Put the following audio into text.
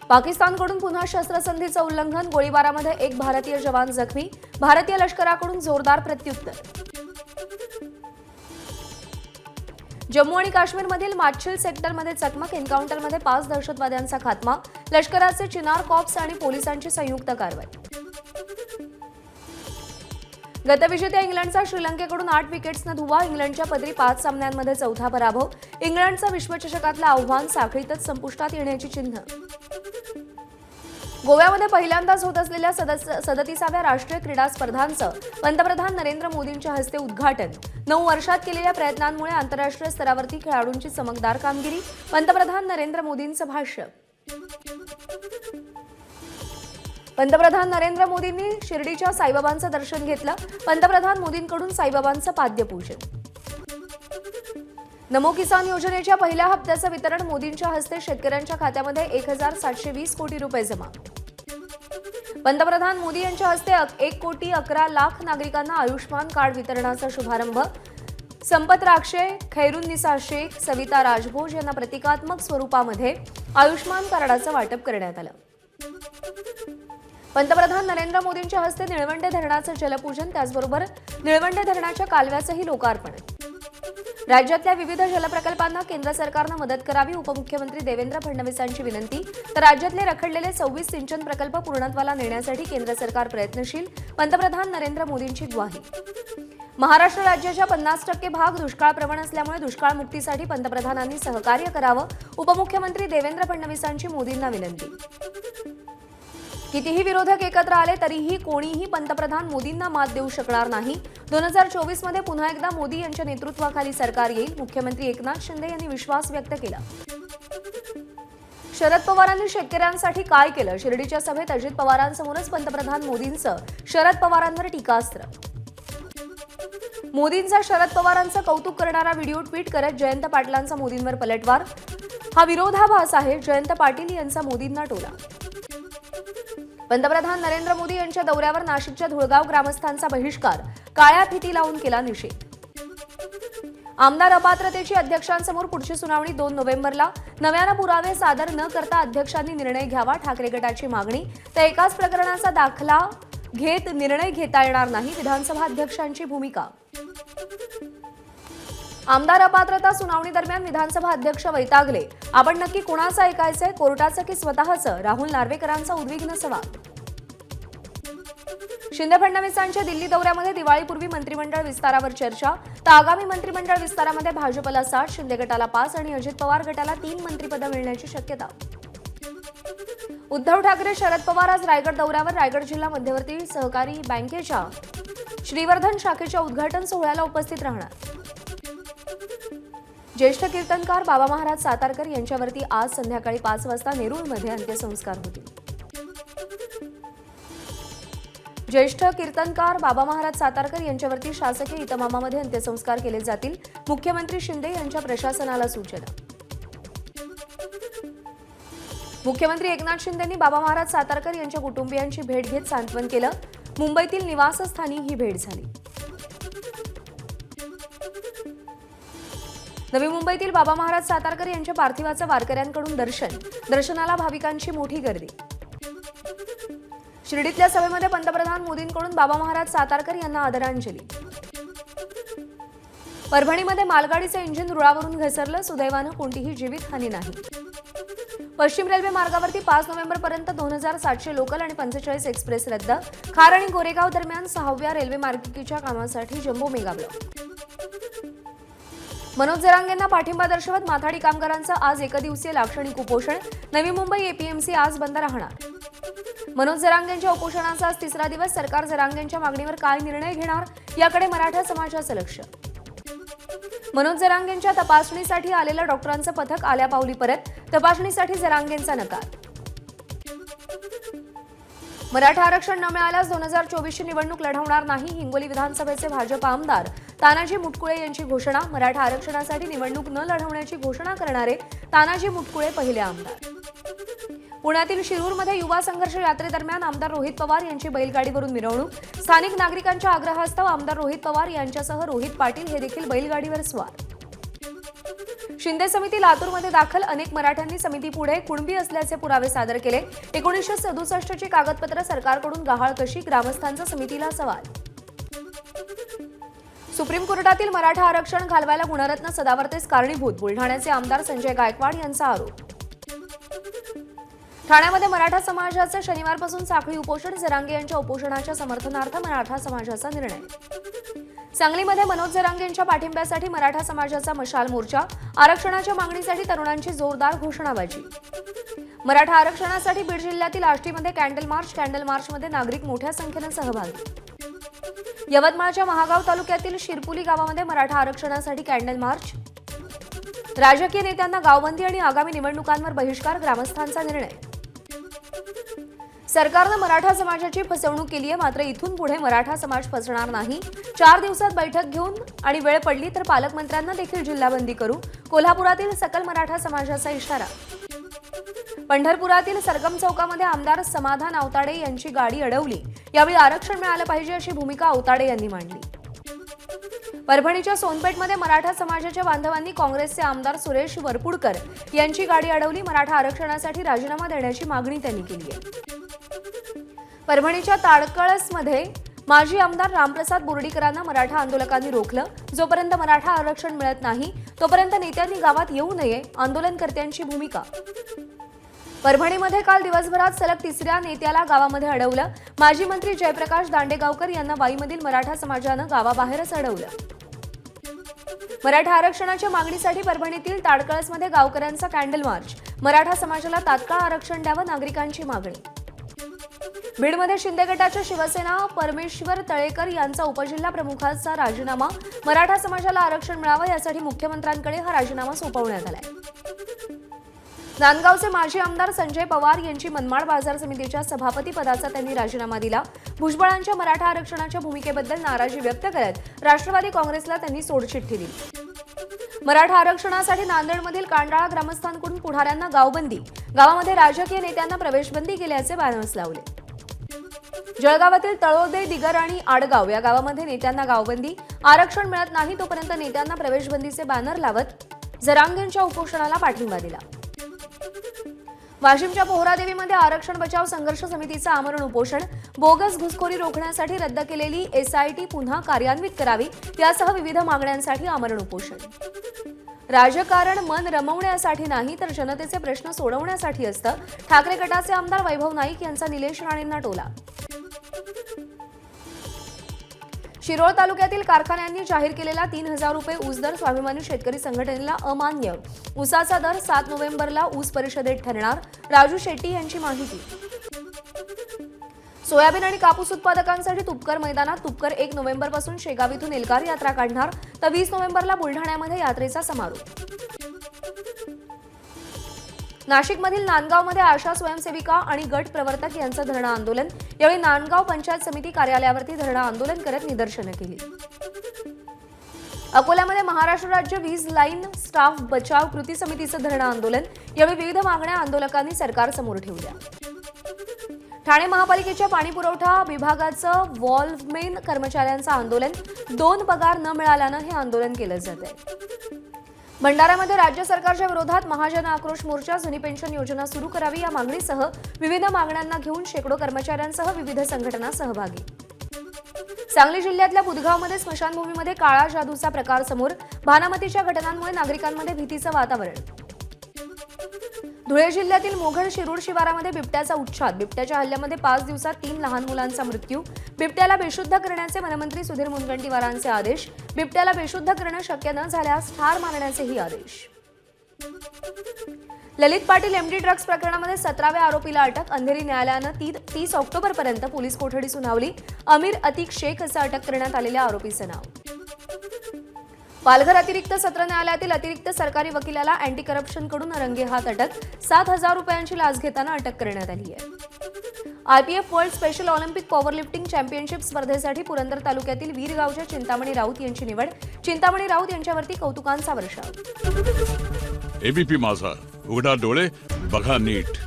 पाकिस्तानकडून पुन्हा शस्त्रसंधीचं उल्लंघन, गोळीबारामध्ये एक भारतीय जवान जखमी, भारतीय लष्कराकडून जोरदार प्रत्युत्तर। जम्मू आणि काश्मीरमधील माछिल सेक्टरमध्ये चकमक, एन्काउंटरमध्ये 5 दहशतवाद्यांचा खात्मा, लष्कराचे चिनार कॉर्प्स आणि पोलिसांची संयुक्त कारवाई। गतविजेत्या इंग्लंडचा श्रीलंकेकडून 8 विकेट्सनं धुव्वा, इंग्लंडच्या पदरी 5 सामन्यांमध्ये चौथा पराभव, इंग्लंडचं विश्वचषकातलं आव्हान साखळीतच संपुष्टात येण्याची चिन्ह। गोव्यामध्ये पहिल्यांदाच होत असलेल्या 37व्या राष्ट्रीय क्रीडा स्पर्धांचं पंतप्रधान नरेंद्र मोदींच्या हस्ते उद्घाटन, 9 वर्षात केलेल्या प्रयत्नांमुळे आंतरराष्ट्रीय स्तरावरती खेळाडूंची चमकदार कामगिरी, पंतप्रधान नरेंद्र मोदींचं भाष्य। पंतप्रधान नरेंद्र मोदींनी शिर्डीच्या साईबाबांचं दर्शन घेतलं, पंतप्रधान मोदींकडून साईबाबांचं पाद्यपूजन। नमो किसान योजनेच्या पहिल्या हप्त्याचं वितरण, मोदींच्या हस्ते शेतकऱ्यांच्या खात्यामध्ये 1720 कोटी रुपये जमा। पंतप्रधान मोदी यांच्या हस्ते 1,11,00,000 नागरिकांना आयुष्मान कार्ड वितरणाचा शुभारंभ, संपत राक्षे, खैरुन्निसा शेख, सविता राजभोज यांना प्रतिकात्मक स्वरूपामध्ये आयुष्मान कार्डाचं वाटप करण्यात आलं। पंतप्रधान नरेंद्र मोदींच्या हस्ते निळवंडे धरणाचं जलपूजन, त्याचबरोबर निळवंडे धरणाच्या कालव्याचंही लोकार्पण। राज्यातल्या विविध जलप्रकल्पांना केंद्र सरकारनं मदत करावी, उपमुख्यमंत्री देवेंद्र फडणवीसांची विनंती, तर राज्यातले रखडलेले 26 सिंचन प्रकल्प पूर्णत्वाला नेण्यासाठी केंद्र सरकार प्रयत्नशील, पंतप्रधान नरेंद्र मोदींची ग्वाही। महाराष्ट्र राज्याच्या 50% भाग दुष्काळप्रवण असल्यामुळे दुष्काळमुक्तीसाठी पंतप्रधानांनी सहकार्य करावं, उपमुख्यमंत्री देवेंद्र फडणवीसांची मोदींना विनंती। कितीही विरोधक एकत्र आले तरीही कोणीही पंतप्रधान मोदींना मात देऊ शकणार नाही, 2024 मध्ये पुन्हा एकदा मोदी यांच्या नेतृत्वाखाली सरकार येईल, मुख्यमंत्री एकनाथ शिंदे यांनी विश्वास व्यक्त केला। शरद पवारांनी शेतकऱ्यांसाठी काय केलं, शिर्डीच्या सभेत अजित पवारांसमोरच पंतप्रधान मोदींचं शरद पवारांवर टीकास्त्र। मोदींचा शरद पवारांचं कौतुक करणारा व्हिडिओ ट्विट करत जयंत पाटलांचा मोदींवर पलटवार, हा विरोधाभास आहे, जयंत पाटील यांचा मोदींना टोला। पंतप्रधान नरेंद्र मोदी यांच्या दौऱ्यावर नाशिकच्या धुळगाव ग्रामस्थांचा बहिष्कार, काळ्या फिती लावून केला निषेध। आमदार अपात्रतेची अध्यक्षांसमोर पुढची सुनावणी 2 नोव्हेंबरला, नव्यानं पुरावे सादर न करता अध्यक्षांनी निर्णय घ्यावा, ठाकरे गटाची मागणी, तर एकाच प्रकरणाचा दाखला घेत निर्णय घेता येणार नाही, विधानसभा अध्यक्षांची भूमिका। आमदार अपात्रता सुनावणी दरम्यान विधानसभा अध्यक्ष वैतागले, आपण नक्की कोणाचं ऐकायचंय, कोर्टाचं की स्वतःचं, राहुल नार्वेकरांचा उद्विग्न सवाल। शिंदे फडणवीसांच्या दिल्ली दौऱ्यामध्ये दिवाळीपूर्वी मंत्रिमंडळ विस्तारावर चर्चा, तर आगामी मंत्रिमंडळ विस्तारामध्ये भाजपला 60, शिंदे गटाला 5 आणि अजित पवार गटाला 3 मंत्रिपदं मिळण्याची शक्यता। उद्धव ठाकरे शरद पवार आज रायगड दौऱ्यावर, रायगड जिल्हा मध्यवर्ती सहकारी बँकेच्या श्रीवर्धन शाखेच्या उद्घाटन सोहळ्याला उपस्थित राहणार। ज्येष्ठ कीर्तनकार बाबा महाराज सातारकर यांच्यावरती आज संध्याकाळी 5 वाजता नेरूळमध्ये अंत्यसंस्कार होतील। ज्येष्ठ कीर्तनकार बाबा महाराज सातारकर यांच्यावरती शासकीय इतमामामध्ये अंत्यसंस्कार केले जातील, मुख्यमंत्री शिंदे यांच्या प्रशासनाला सूचना। मुख्यमंत्री एकनाथ शिंदेंनी बाबा महाराज सातारकर यांच्या कुटुंबियांची भेट घेत सांत्वन केलं, मुंबईतील निवासस्थानी ही भेट झाली। नवी मुंबईतील बाबा महाराज सातारकर यांच्या पार्थिवाचं वारकऱ्यांकडून दर्शनाला भाविकांची मोठी गर्दी। शिर्डीतल्या सभेमध्ये पंतप्रधान मोदींकडून बाबा महाराज सातारकर यांना आदरांजली। परभणीमध्ये मालगाडीचं इंजिन रुळावरून घसरलं, सुदैवानं कोणतीही जीवितहानी नाही। पश्चिम रेल्वे मार्गावरती 5 नोव्हेंबरपर्यंत 2700 लोकल आणि 45 एक्सप्रेस रद्द, खार आणि गोरेगाव दरम्यान 6व्या रेल्वे मार्गिकेच्या कामासाठी जम्बो मेगा ब्लॉक। मनोज जरांगेंना पाठिंबा दर्शवत माथाडी कामगारांचं आज एकदिवसीय लाक्षणिक उपोषण, नवी मुंबई एपीएमसी आज बंद राहणार। मनोज जरांगेंच्या उपोषणाचा आज 3रा दिवस, सरकार जरांगेंच्या मागणीवर काय निर्णय घेणार याकडे मराठा समाजाचं लक्ष। मनोज जरांगेंच्या तपासणीसाठी आलेलं डॉक्टरांचं पथक आल्यापावली परत, तपासणीसाठी जरांगेंचा नकार। मराठा आरक्षण न मिळाल्यास 2024ची निवडणूक लढवणार नाही, हिंगोली विधानसभेचे भाजप आमदार तानाजी मुटकुळे यांची घोषणा, मराठा आरक्षणासाठी निवडणूक न लढवण्याची घोषणा करणारे तानाजी मुटकुळे पहिले आमदार। पुण्यातील शिरूरमध्ये युवा संघर्ष यात्रेदरम्यान आमदार रोहित पवार यांची बैलगाडीवरून मिरवणूक. स्थानिक नागरिकांच्या आग्रहास्तव आमदार रोहित पवार यांच्यासह रोहित पाटील हे देखील बैलगाडीवर स्वार. शिंदे समिती लातूरमध्ये दाखल. अनेक मराठ्यांनी समितीपुढे कुणबी असल्याचे पुरावे सादर केले. 1967 ची कागदपत्र सरकारकडून गहाळ कशी? ग्रामस्थांचा समितीला सवाल. सुप्रीम कोर्टातील मराठा आरक्षण घालवायला गुणरत्न सदावर्तेच कारणीभूत. बुलढाण्याचे आमदार संजय गायकवाड यांचा आरोप. ठाण्यामध्ये मराठा समाजाचं शनिवारपासून साखळी उपोषण. जरांगे यांच्या उपोषणाच्या समर्थनार्थ मराठा समाजाचा निर्णय. सांगलीमध्ये मनोज जरांगे यांच्या पाठिंब्यासाठी मराठा समाजाचा मशाल मोर्चा. आरक्षणाच्या मागणीसाठी तरुणांची जोरदार घोषणाबाजी. मराठा आरक्षणासाठी बीड जिल्ह्यातील आष्टीमध्ये कॅन्डल मार्चमध्ये नागरिक मोठ्या संख्येने सहभागी. यवतमाळच्या महागाव तालुक्यातील शिरपुली गावामध्ये मराठा आरक्षणासाठी कॅन्डल मार्च. राजकीय नेत्यांना गावबंदी आणि आगामी निवडणुकांवर बहिष्कार. ग्रामस्थांचा निर्णय. सरकारनं मराठा समाजाची फसवणूक केली आहे, मात्र इथून पुढे मराठा समाज फसणार नाही. 4 दिवसात बैठक घेऊन आणि वेळ पडली तर पालकमंत्र्यांना देखील जिल्हाबंदी करू. कोल्हापुरातील सकल मराठा समाजाचा इशारा. पंढरपुरातील सरगम चौकामध्ये आमदार समाधान आवताडे यांची गाडी अडवली. यावेळी आरक्षण मिळालं पाहिजे अशी भूमिका आवताडे यांनी मांडली. परभणीच्या सोनपेठमध्ये मराठा समाजाच्या बांधवांनी काँग्रेसचे आमदार सुरेश वरपुडकर यांची गाडी अडवली. मराठा आरक्षणासाठी राजीनामा देण्याची मागणी त्यांनी केली आहे. परभणीच्या ताडकळसमध्ये माजी आमदार रामप्रसाद बोर्डीकरांना मराठा आंदोलकांनी रोखलं. जोपर्यंत मराठा आरक्षण मिळत नाही तोपर्यंत नेत्यांनी गावात येऊ नये. आंदोलनकर्त्यांची भूमिका. परभणीमध्ये काल दिवसभरात सलग 3ऱ्या नेत्याला गावामध्ये अडवलं. माजी मंत्री जयप्रकाश दांडेगावकर यांना वाईमधील मराठा समाजानं गावाबाहेरच अडवलं. मराठा आरक्षणाच्या मागणीसाठी परभणीतील ताडकळसमध्ये गावकऱ्यांचा कॅन्डल मार्च. मराठा समाजाला तात्काळ आरक्षण द्यावं, नागरिकांची मागणी. बीडमध्ये शिंदे गटाच्या शिवसेना परमेश्वर तळेकर यांचा उपजिल्हा प्रमुखाचा राजीनामा. मराठा समाजाला आरक्षण मिळावं यासाठी मुख्यमंत्र्यांकडे हा राजीनामा सोपवण्यात आलाय. नांदगावचे माजी आमदार संजय पवार यांची मनमाड बाजार समितीच्या सभापती पदाचा त्यांनी राजीनामा दिला. भुजबळांच्या मराठा आरक्षणाच्या भूमिकेबद्दल नाराजी व्यक्त करत राष्ट्रवादी काँग्रेसला त्यांनी सोडचिठ्ठी दिली. मराठा आरक्षणासाठी नांदेडमधील कांडाळा ग्रामस्थांकडून पुढाऱ्यांना गावबंदी. गावामध्ये राजकीय नेत्यांना प्रवेशबंदी केल्याचे बॅनर्स लावले. जळगावातील तळोदे, दिगर आणि आडगाव या गावामध्ये नेत्यांना गावबंदी. आरक्षण मिळत नाही तोपर्यंत नेत्यांना प्रवेशबंदीचे बॅनर लावत जरांगेंच्या उपोषणाला पाठिंबा दिला. वाशिमच्या पोहरादेवीमध्ये आरक्षण बचाव संघर्ष समितीचं आमरण उपोषण. बोगस घुसखोरी रोखण्यासाठी रद्द केलेली SIT पुन्हा कार्यान्वित करावी यासह विविध मागण्यांसाठी आमरण उपोषण. राजकारण मन रमवण्यासाठी नाही तर जनतेचे प्रश्न सोडवण्यासाठी असतं. ठाकरे गटाचे आमदार वैभव नाईक यांचा निलेश राणेंना टोला. शिरोळ तालुक्यातील कारखान्यांनी जाहीर केलेला 3,000 रुपये ऊस दर स्वाभिमानी शेतकरी संघटनेला अमान्य. ऊसाचा दर 7 नोव्हेंबरला ऊस परिषदेत ठरणार. राजू शेट्टी यांची माहिती. सोयाबीन आणि कापूस उत्पादकांसाठी तुपकर मैदानात तुपकर 1 नोव्हेंबरपासून शेगाव इथून एल्गार यात्रा काढणार. तर 20 नोव्हेंबरला बुलढाण्यामध्ये यात्रेचा समारोप. नाशिकमधील नांदगावमध्ये आशा स्वयंसेविका आणि गट प्रवर्तक यांचं धरणं आंदोलन. यावेळी नांदगाव पंचायत समिती कार्यालयावरती धरणं आंदोलन करत निदर्शनं केली. अकोल्यामध्ये महाराष्ट्र राज्य वीज लाईन स्टाफ बचाव कृती समितीचं धरणं आंदोलन. यावेळी विविध मागण्या आंदोलकांनी सरकारसमोर ठेवल्या. ठाणे महापालिकेच्या पाणीपुरवठा विभागाचं वॉल्वमेन कर्मचाऱ्यांचं आंदोलन. 2 पगार न मिळाल्यानं हे आंदोलन केलं जात आहे. भंडाऱ्यामध्ये राज्य सरकारच्या विरोधात महाजन आक्रोश मोर्चा. जुनी पेन्शन योजना सुरू करावी या मागणीसह विविध मागण्यांना घेऊन शेकडो कर्मचाऱ्यांसह विविध संघटना सहभागी. सांगली जिल्ह्यातल्या बुधगावमध्ये स्मशानभूमीमध्ये काळा जादूचा प्रकार समोर. भानामतीच्या घटनांमुळे नागरिकांमध्ये भीतीचं वातावरण. धुळे जिल्ह्यातील मोघड शिरूर शिवारामध्ये बिबट्याचा उच्छाद. बिबट्याच्या हल्ल्यामध्ये 5 दिवसात 3 लहान मुलांचा मृत्यू. बिबट्याला बेशुद्ध करण्याचे वनमंत्री सुधीर मुनगंटीवारांचे आदेश. बिबट्याला बेशुद्ध करणं शक्य न झाल्यास ठार मारण्याचेही आदेश. ललित पाटील MD ड्रग्ज प्रकरणामध्ये 17व्या आरोपीला अटक. अंधेरी न्यायालयानं 30 ऑक्टोबरपर्यंत पोलीस कोठडी सुनावली. अमीर अतिक शेख असं अटक करण्यात आलेल्या आरोपीचं नाव. पालघर अतिरिक्त सत्र न्यायालयातील अतिरिक्त सरकारी वकिलाला अँटी करप्शनकडून रंगेहात अटक. 7,000 रुपयांची लाच घेताना अटक करण्यात आली आहे. IPF world special Olympic powerlifting championship स्पर्धेसाठी पुरंदर तालुक्यातील वीरगावच्या चिंतामणी राऊत यांची निवड. चिंतामणी राऊत यांच्यावरती कौतुकांचा वर्षाव. ABP माझा, उघडा डोळे बघा नीट.